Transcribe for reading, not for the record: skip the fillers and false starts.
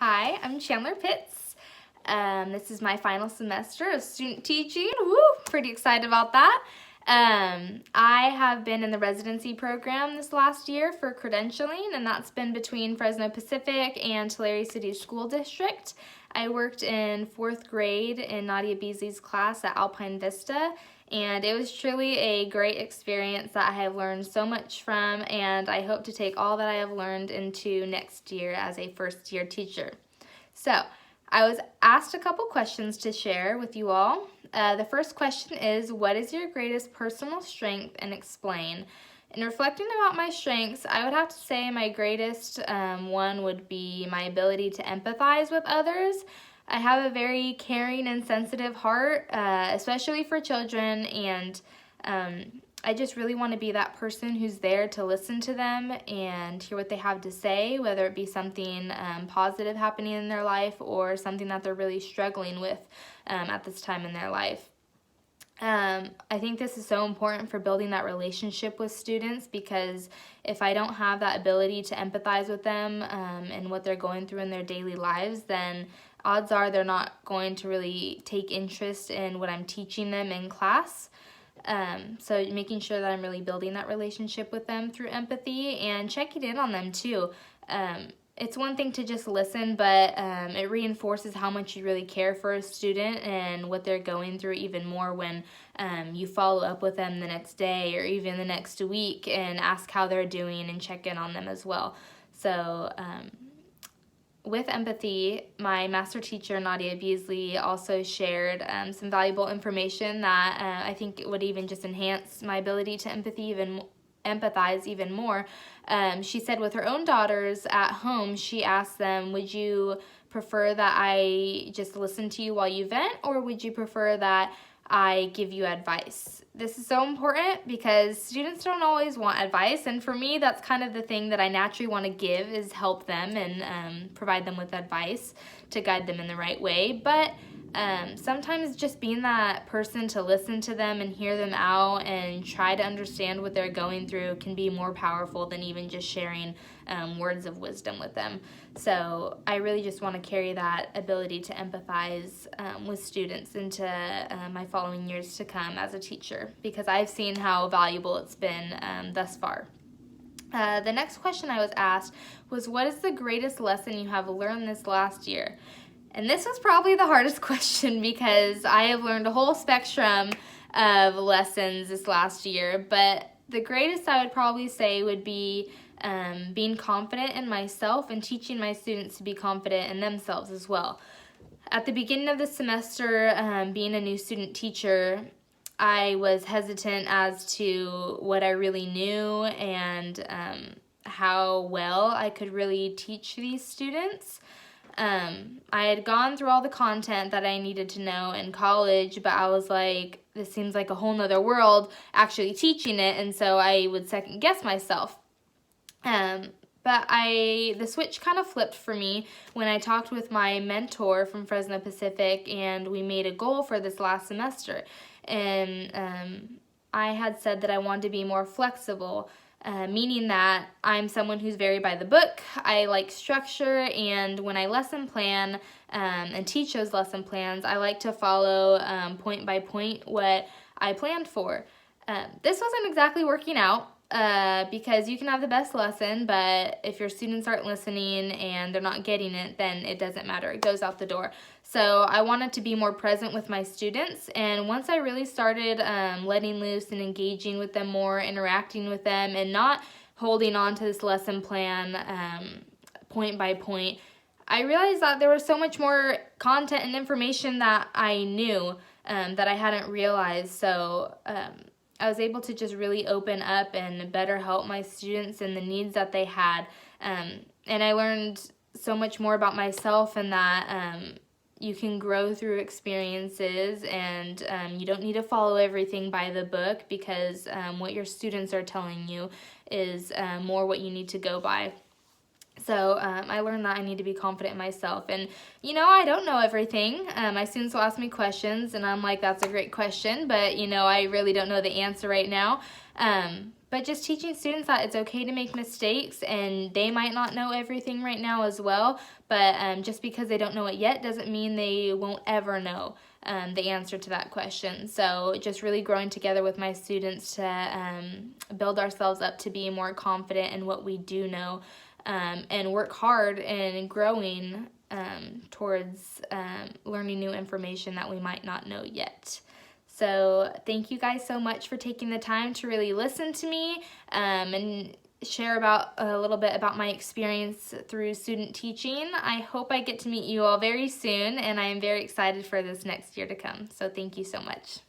Hi, I'm Chandler Pitts. This is my final semester of student teaching. Woo! Pretty excited about that. I have been in the residency program this last year for credentialing, and that's been between Fresno Pacific and Tulare City School District. I worked in 4th grade in Nadia Beasley's class at Alpine Vista, and it was truly a great experience that I have learned so much from, and I hope to take all that I have learned into next year as a first-year teacher. So, I was asked a couple questions to share with you all. The first question is, what is your greatest personal strength, and explain? In reflecting about my strengths, I would have to say my greatest one would be my ability to empathize with others. I have a very caring and sensitive heart, especially for children, and I just really want to be that person who's there to listen to them and hear what they have to say, whether it be something positive happening in their life or something that they're really struggling with at this time in their life. I think this is so important for building that relationship with students, because if I don't have that ability to empathize with them and what they're going through in their daily lives, then odds are they're not going to really take interest in what I'm teaching them in class. So making sure that I'm really building that relationship with them through empathy and checking in on them too. It's one thing to just listen, but it reinforces how much you really care for a student and what they're going through even more when you follow up with them the next day or even the next week and ask how they're doing and check in on them as well. So with empathy, my master teacher, Nadia Beasley, also shared some valuable information that I think would even just enhance my ability to empathize even more. She said with her own daughters at home, she asked them, would you prefer that I just listen to you while you vent, or would you prefer that I give you advice? This is so important because students don't always want advice, and for me that's kind of the thing that I naturally want to give, is help them and provide them with advice to guide them in the right way. But sometimes just being that person to listen to them and hear them out and try to understand what they're going through can be more powerful than even just sharing words of wisdom with them. So I really just want to carry that ability to empathize with students into my following years to come as a teacher, because I've seen how valuable it's been thus far. The next question I was asked was, what is the greatest lesson you have learned this last year? And this was probably the hardest question, because I have learned a whole spectrum of lessons this last year, but the greatest I would probably say would be being confident in myself and teaching my students to be confident in themselves as well. At the beginning of the semester, being a new student teacher, I was hesitant as to what I really knew and how well I could really teach these students. I had gone through all the content that I needed to know in college, but I was like, this seems like a whole nother world actually teaching it, and so I would second guess myself. But the switch kind of flipped for me when I talked with my mentor from Fresno Pacific, and we made a goal for this last semester. And I had said that I wanted to be more flexible, meaning that I'm someone who's very by the book. I like structure, and when I lesson plan and teach those lesson plans, I like to follow point by point what I planned for. This wasn't exactly working out because you can have the best lesson, but if your students aren't listening and they're not getting it, then it doesn't matter. It goes out the door. So I wanted to be more present with my students, and once I really started letting loose and engaging with them more, interacting with them, and not holding on to this lesson plan point by point, I realized that there was so much more content and information that I knew that I hadn't realized. So I was able to just really open up and better help my students and the needs that they had. And I learned so much more about myself, and that you can grow through experiences, and you don't need to follow everything by the book, because what your students are telling you is more what you need to go by. So I learned that I need to be confident in myself. And, I don't know everything. My students will ask me questions, and I'm like, that's a great question, but, I really don't know the answer right now. But just teaching students that it's okay to make mistakes, and they might not know everything right now as well, but just because they don't know it yet doesn't mean they won't ever know the answer to that question. So just really growing together with my students to build ourselves up to be more confident in what we do know, and work hard in growing towards learning new information that we might not know yet. So thank you guys so much for taking the time to really listen to me and share about a little bit about my experience through student teaching. I hope I get to meet you all very soon, and I am very excited for this next year to come. So thank you so much.